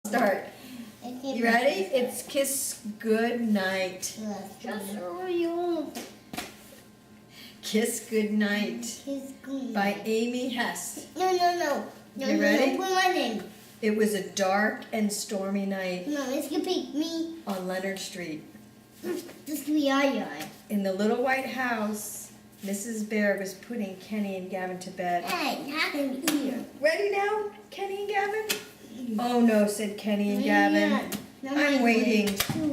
Start. You ready? It's Kiss Goodnight. Just for you. Kiss Goodnight Kiss Goodnight. by Amy Hess. No. You ready? Put my name. It was a dark and stormy night No, it's gonna be me. on Leonard Street. This could be I. In the little white house, Mrs. Bear was putting Kenny and Gavin to bed. Hey, not in here. Ready now, Kenny and Gavin? Oh no, said Kenny and Gavin. I'm waiting.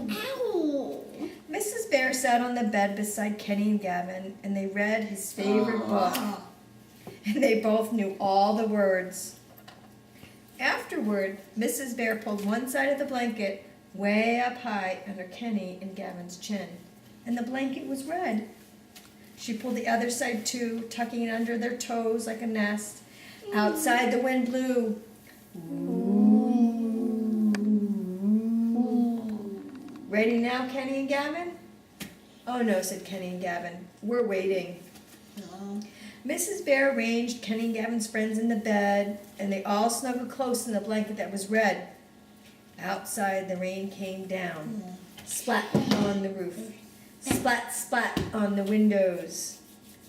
Ow. Mrs. Bear sat on the bed beside Kenny and Gavin, and they read his favorite book. And they both knew all the words. Afterward, Mrs. Bear pulled one side of the blanket way up high under Kenny and Gavin's chin, and the blanket was red. She pulled the other side too, tucking it under their toes like a nest. Outside the wind blew. Ready now, Kenny and Gavin? Oh no, said Kenny and Gavin. We're waiting. No. Mrs. Bear arranged Kenny and Gavin's friends in the bed, and they all snuggled close in the blanket that was red. Outside, the rain came down. Splat on the roof. Splat, splat on the windows.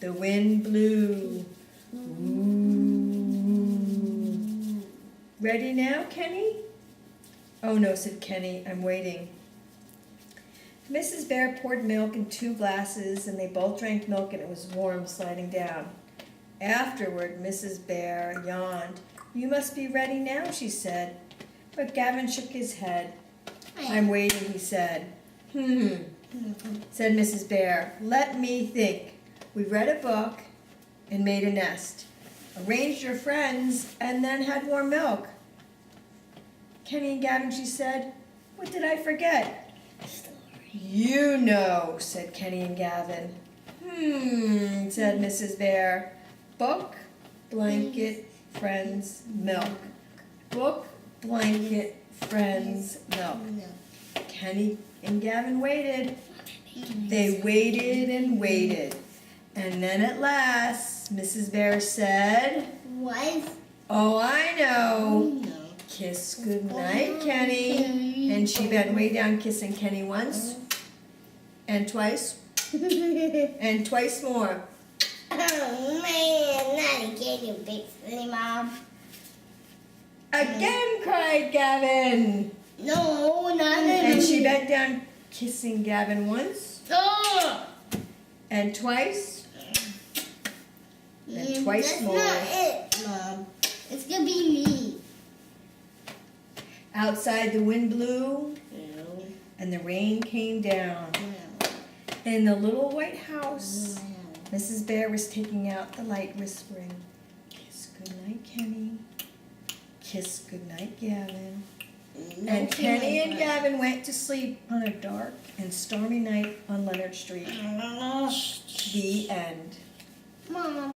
The wind blew. Ooh. Ready now, Kenny? Oh no, said Kenny. I'm waiting. Mrs. Bear poured milk in 2 glasses, and they both drank milk, and it was warm sliding down. Afterward, Mrs. Bear yawned. You must be ready now, she said. But Gavin shook his head. I'm waiting, he said. Said Mrs. Bear. Let me think. We read a book and made a nest, arranged your friends, and then had warm milk. Kenny and Gavin, she said. What did I forget? You know, said Kenny and Gavin. Said Mrs. Bear. Book, blanket, friends, milk. Book, blanket, friends, milk. Kenny and Gavin waited. They waited and waited. And then at last, Mrs. Bear said, What? Oh, I know. Kiss goodnight, Kenny. And she bent way down, kissing Kenny once, and twice, and twice more. Oh man, not again, you big silly mom. Again, cried Gavin. No, not again. And she bent down, kissing Gavin once, and twice, and twice That's more. not it, Mom. It's gonna be me. Outside the wind blew, and the rain came down. In the little white house, Mrs. Bear was taking out the light, whispering, Kiss goodnight, Kenny. Kiss goodnight, Gavin. And Kenny and Gavin went to sleep on a dark and stormy night on Leonard Street. The end. Mom.